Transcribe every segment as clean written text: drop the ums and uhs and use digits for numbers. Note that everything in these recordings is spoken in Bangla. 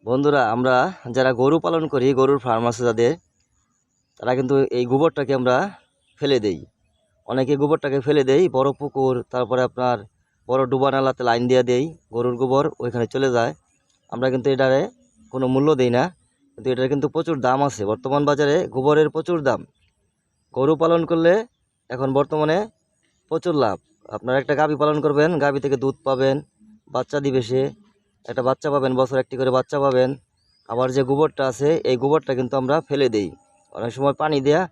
বন্ধুরা, আমরা যারা গরু পালন করি, গরুর ফার্ম আছে যাদের, তারা কিন্তু এই গোবরটাকে আমরা ফেলে দেই। অনেকে গোবরটাকে ফেলে দেই বড় পুকুর, তারপরে আপনার বড় ডুবা নালাতে লাইন দিয়ে দেই, গরুর গোবর ওইখানে চলে যায়। আমরা কিন্তু এটারে কোনো মূল্য দিই না, কিন্তু এটার কিন্তু প্রচুর দাম আছে। বর্তমান বাজারে গোবরের প্রচুর দাম। গরু পালন করলে এখন বর্তমানে প্রচুর লাভ। আপনারা একটা গাভী পালন করবেন, গাভী থেকে দুধ পাবেন, বাচ্চা দিবে সে, একটা বাচ্চা পাবেন, বছর একটি করে বাচ্চা পাবেন। আবার যে গোবরটা আছে, এই গোবরটা কিন্তু আমরা ফেলে দেই অনেক সময় পানি দেয়া,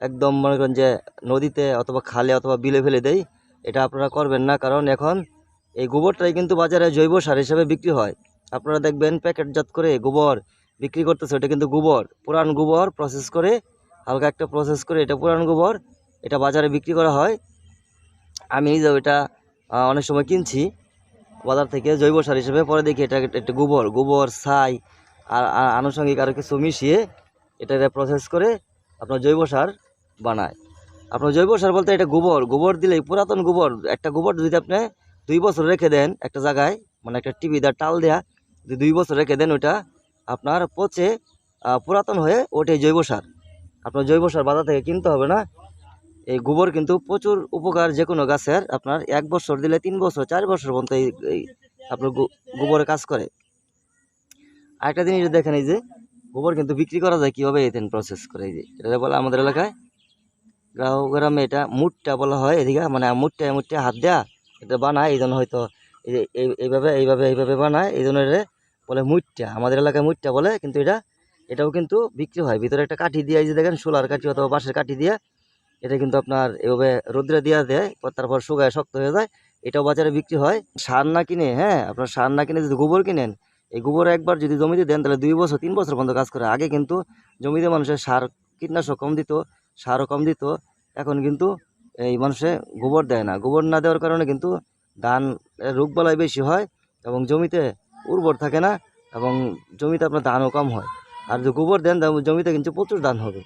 একদম মনে করেন যে নদীতে অথবা খালে অথবা বিলে ফেলে দেই। এটা আপনারা করবেন না, কারণ এখন এই গোবরটাই কিন্তু বাজারে জৈব সার হিসেবে বিক্রি হয়। আপনারা দেখবেন প্যাকেটজাত করে গোবর বিক্রি করতেছে, ওটা কিন্তু গোবর, পুরান গোবর প্রসেস করে, হালকা একটা প্রসেস করে এটা পুরান গোবর, এটা বাজারে বিক্রি করা হয়। আমি নিজেও এটা অনেক সময় কিনছি বাজার থেকে জৈব সার হিসেবে। পরে দেখি এটা একটা গোবর, গোবর ছাই আর আনুষঙ্গিক আরও কিছু মিশিয়ে এটাকে প্রসেস করে আপনার জৈব সার বানায়। আপনার জৈব সার বলতে এটা গোবর, গোবর দিলেই পুরাতন গোবর, একটা গোবর যদি আপনি 2 বছর রেখে দেন একটা জায়গায়, মানে একটা টিভি দা টাল দেয়া যদি 2 বছর রেখে দেন, ওইটা আপনার পচে পুরাতন হয়ে ওঠে জৈব সার। আপনার জৈব সার বাজার থেকে কিনতে হবে না। এই গোবর কিন্তু প্রচুর উপকার যে কোনো গাছের। আপনার 1 বছর দিলে 3 বছর 4 বছর পর্যন্ত এই আপনার গোবরে কাজ করে। আরেকটা জিনিস দেখেন, এই যে গোবর কিন্তু বিক্রি করা যায় কীভাবে, এথেন প্রসেস করে। এই যে এটা বলে আমাদের এলাকায় গ্রামে এটা মুটটা বলা হয়, এদিকে মানে মুটটা মুটটা হাত দেয়া এটা বানায়, এই জন্য হয়তো এই যে এইভাবে এইভাবে এইভাবে বানায়, এই জন্য বলে মুটটা, আমাদের এলাকায় মুটটা বলে। কিন্তু এটাও কিন্তু বিক্রি হয়, ভিতরে একটা কাঠি দিয়ে, এই যে দেখেন সোলার কাঠি অথবা বাঁশের কাঠি দিয়ে, এটা কিন্তু আপনার এভাবে রোদ্রে দিয়া দেয়, তারপর শুকায় শক্ত হয়ে যায়। এটাও বাজারে বিক্রি হয়। সার না কিনে, হ্যাঁ, আপনার সার না কিনে যদি গোবর কিনেন, এই গোবর একবার যদি জমিতে দেন তাহলে 2 বছর 3 বছর পর্যন্ত কাজ করে। আগে কিন্তু জমিতে মানুষের সার কীটনাশক কম দিত, সারও কম দিত। এখন কিন্তু এই মানুষে গোবর দেয় না। গোবর না দেওয়ার কারণে কিন্তু ধান রোগবালাই বেশি হয় এবং জমিতে উর্বর থাকে না, এবং জমিতে আপনার ধানও কম হয়। আর যদি গোবর দেন জমিতে কিন্তু প্রচুর ধান হবে।